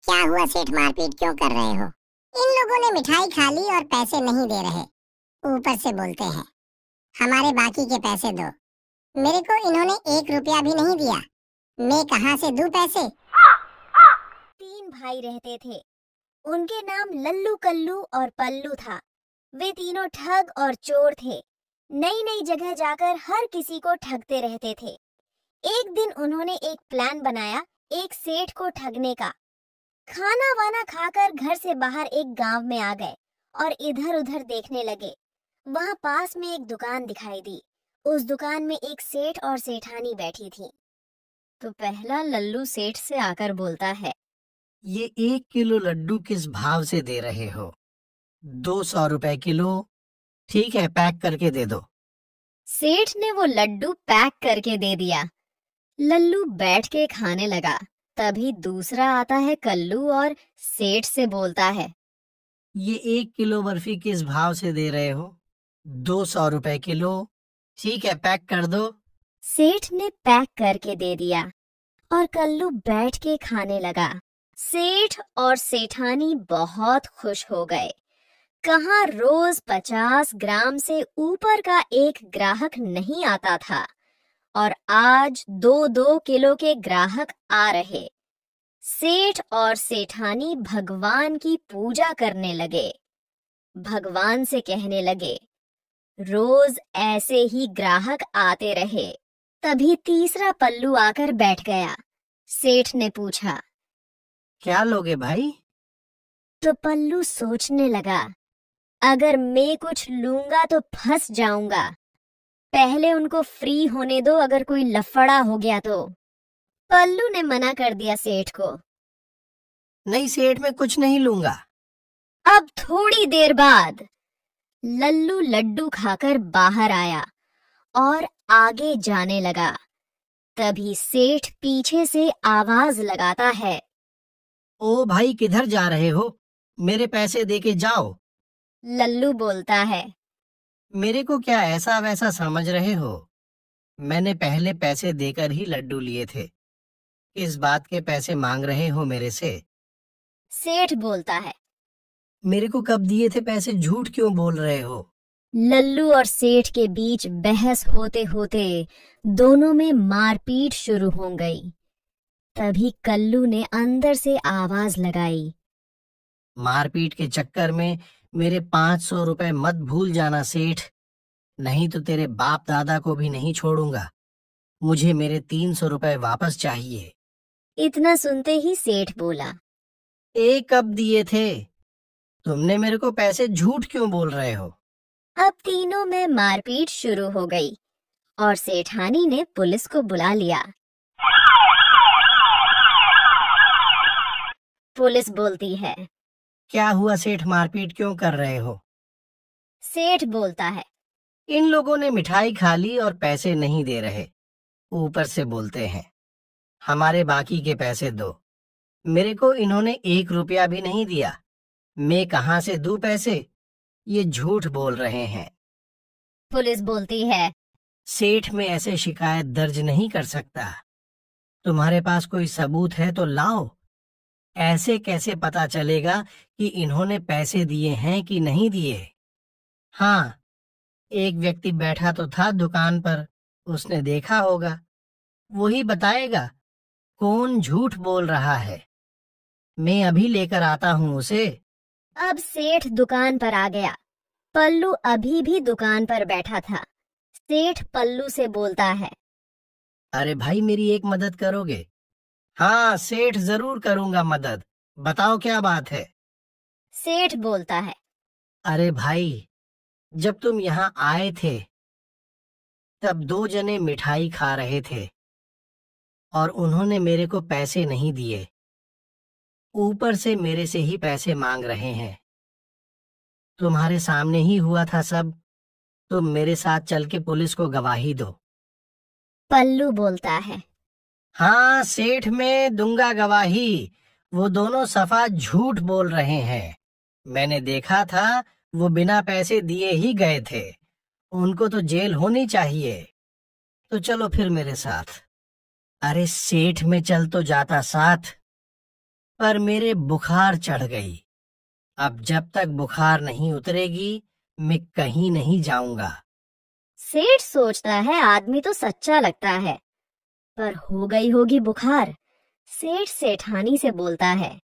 क्या हुआ सेठ, मारपीट क्यों कर रहे हो? इन लोगों ने मिठाई खा ली और पैसे नहीं दे रहे। ऊपर से बोलते हैं हमारे बाकी के पैसे दो। मेरे को इन्होंने 1 रुपया भी नहीं दिया। मैं कहाँ से दूं पैसे? 3 भाई रहते थे। उनके नाम लल्लू, कल्लू और पल्लू था। वे तीनों ठग और चोर थे। नई नई जगह जाकर हर किसी को ठगते रहते थे। एक दिन उन्होंने एक प्लान बनाया एक सेठ को ठगने का। खाना वाना खाकर घर से बाहर एक गांव में आ गए और इधर उधर देखने लगे। वहां पास में एक दुकान दिखाई दी। उस दुकान में एक सेठ और सेठानी बैठी थी। तो पहला लल्लू सेठ से आकर बोलता है, ये 1 किलो लड्डू किस भाव से दे रहे हो? 200 रुपए किलो। ठीक है, पैक करके दे दो। सेठ ने वो लड्डू पैक करके दे दिया। लल्लू बैठ के खाने लगा। तभी दूसरा आता है कल्लू और सेठ से बोलता है, ये 1 किलो बर्फी किस भाव से दे रहे हो? 200 रुपए किलो। ठीक है, पैक कर दो। सेठ ने पैक करके दे दिया और कल्लू बैठ के खाने लगा। सेठ और सेठानी बहुत खुश हो गए। कहाँ रोज 50 ग्राम से ऊपर का एक ग्राहक नहीं आता था और आज 2-2 किलो के ग्राहक आ रहे। सेठ और सेठानी भगवान की पूजा करने लगे। भगवान से कहने लगे, रोज ऐसे ही ग्राहक आते रहे। तभी तीसरा पल्लू आकर बैठ गया। सेठ ने पूछा, क्या लोगे भाई? तो पल्लू सोचने लगा, अगर मैं कुछ लूंगा तो फंस जाऊंगा। पहले उनको फ्री होने दो, अगर कोई लफड़ा हो गया तो। पल्लू ने मना कर दिया सेठ को। नहीं सेठ, मैं कुछ नहीं लूंगा। अब थोड़ी देर बाद लल्लू लड्डू खाकर बाहर आया और आगे जाने लगा। तभी सेठ पीछे से आवाज लगाता है, ओ भाई, किधर जा रहे हो? मेरे पैसे दे के जाओ। लल्लू बोलता है, मेरे को क्या ऐसा वैसा समझ रहे हो? मैंने पहले पैसे देकर ही लड्डू लिए थे। किस बात के पैसे मांग रहे हो मेरे से? सेठ बोलता है, मेरे को कब दिए थे पैसे? झूठ क्यों बोल रहे हो? लल्लू और सेठ के बीच बहस होते होते दोनों में मारपीट शुरू हो गई। तभी कल्लू ने अंदर से आवाज लगाई, मारपीट के चक्कर में मेरे 500 रुपए मत भूल जाना सेठ, नहीं तो तेरे बाप दादा को भी नहीं छोड़ूंगा। मुझे मेरे 300 रुपए वापस चाहिए। इतना सुनते ही सेठ बोला, कब दिए थे? तुमने मेरे को पैसे झूठ क्यों बोल रहे हो? अब तीनों में मारपीट शुरू हो गई और सेठानी ने पुलिस को बुला लिया। पुलिस बोलती है, क्या हुआ सेठ, मारपीट क्यों कर रहे हो? सेठ बोलता है, इन लोगों ने मिठाई खा ली और पैसे नहीं दे रहे। ऊपर से बोलते हैं हमारे बाकी के पैसे दो। मेरे को इन्होंने 1 रुपया भी नहीं दिया। मैं कहाँ से दूं पैसे? ये झूठ बोल रहे हैं। पुलिस बोलती है, सेठ में ऐसे शिकायत दर्ज नहीं कर सकता। तुम्हारे पास कोई सबूत है तो लाओ। ऐसे कैसे पता चलेगा कि इन्होंने पैसे दिए हैं कि नहीं दिए? हाँ, एक व्यक्ति बैठा तो था दुकान पर, उसने देखा होगा, वही बताएगा कौन झूठ बोल रहा है। मैं अभी लेकर आता हूँ उसे। अब सेठ दुकान पर आ गया। पल्लू अभी भी दुकान पर बैठा था। सेठ पल्लू से बोलता है, अरे भाई, मेरी एक मदद करोगे? हाँ सेठ, जरूर करूंगा मदद। बताओ क्या बात है? सेठ बोलता है, अरे भाई, जब तुम यहाँ आए थे तब 2 जने मिठाई खा रहे थे और उन्होंने मेरे को पैसे नहीं दिए। ऊपर से मेरे से ही पैसे मांग रहे हैं। तुम्हारे सामने ही हुआ था सब। तुम मेरे साथ चल के पुलिस को गवाही दो। पल्लू बोलता है, हाँ सेठ, मैं दूंगा गवाही। वो दोनों सफा झूठ बोल रहे हैं। मैंने देखा था, वो बिना पैसे दिए ही गए थे। उनको तो जेल होनी चाहिए। तो चलो फिर मेरे साथ। अरे सेठ, में चल तो जाता साथ, पर मेरे बुखार चढ़ गई। अब जब तक बुखार नहीं उतरेगी मैं कहीं नहीं जाऊंगा। सेठ सोचता है आदमी तो सच्चा लगता है, पर हो गई होगी बुखार। सेठ सेठानी से बोलता है,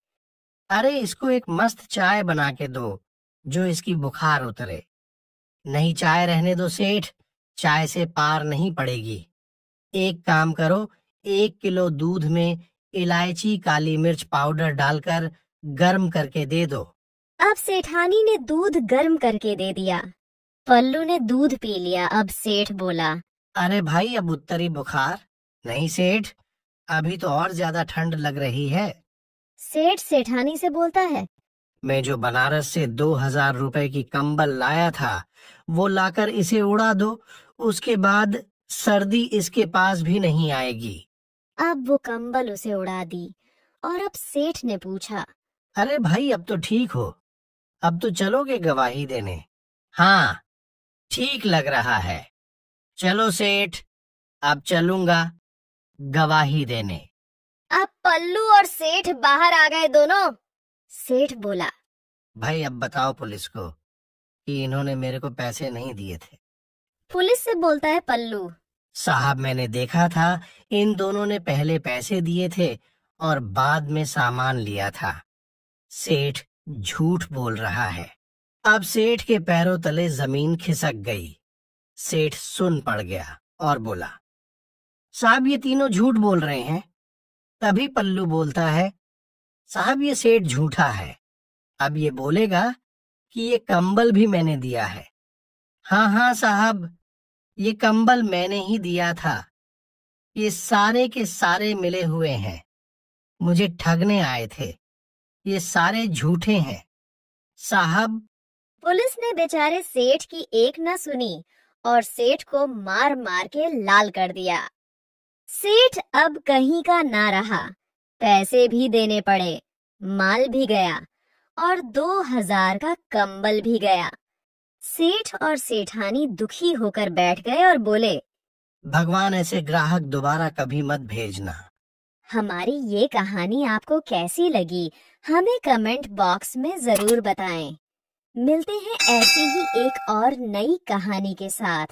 अरे इसको एक मस्त चाय बना के दो जो इसकी बुखार उतरे। नहीं चाय रहने दो सेठ, चाय से पार नहीं पड़ेगी। एक काम करो, 1 किलो दूध में इलायची काली मिर्च पाउडर डालकर गर्म करके दे दो। अब सेठानी ने दूध गर्म करके दे दिया। पल्लू ने दूध पी लिया। अब सेठ बोला, अरे भाई अब उत्तरी बुखार? नहीं सेठ, अभी तो और ज्यादा ठंड लग रही है। सेठ सेठानी से बोलता है, मैं जो बनारस से 2000 रुपए की कंबल लाया था वो लाकर इसे उड़ा दो, उसके बाद सर्दी इसके पास भी नहीं आएगी। अब वो कंबल उसे उड़ा दी और अब सेठ ने पूछा, अरे भाई अब तो ठीक हो, अब तो चलोगे गवाही देने? हाँ ठीक लग रहा है, चलो सेठ अब चलूंगा गवाही देने। अब पल्लू और सेठ बाहर आ गए दोनों। सेठ बोला, भाई अब बताओ पुलिस को कि इन्होंने मेरे को पैसे नहीं दिए थे। पुलिस से बोलता है पल्लू, साहब मैंने देखा था इन दोनों ने पहले पैसे दिए थे और बाद में सामान लिया था। सेठ झूठ बोल रहा है। अब सेठ के पैरों तले जमीन खिसक गई। सेठ सुन पड़ गया और बोला, साहब ये तीनों झूठ बोल रहे हैं। तभी पल्लू बोलता है, साहब ये सेठ झूठा है। अब ये बोलेगा कि ये कंबल भी मैंने दिया है। हाँ हाँ साहब, ये कंबल मैंने ही दिया था। ये सारे के सारे मिले हुए हैं, मुझे ठगने आए थे। ये सारे झूठे हैं साहब। पुलिस ने बेचारे सेठ की एक न सुनी और सेठ को मार मार के लाल कर दिया। सेठ अब कहीं का ना रहा, पैसे भी देने पड़े, माल भी गया और 2000 का कंबल भी गया। सेठ और सेठानी दुखी होकर बैठ गए और बोले, भगवान ऐसे ग्राहक दोबारा कभी मत भेजना। हमारी ये कहानी आपको कैसी लगी हमें कमेंट बॉक्स में जरूर बताएं। मिलते हैं ऐसी ही एक और नई कहानी के साथ।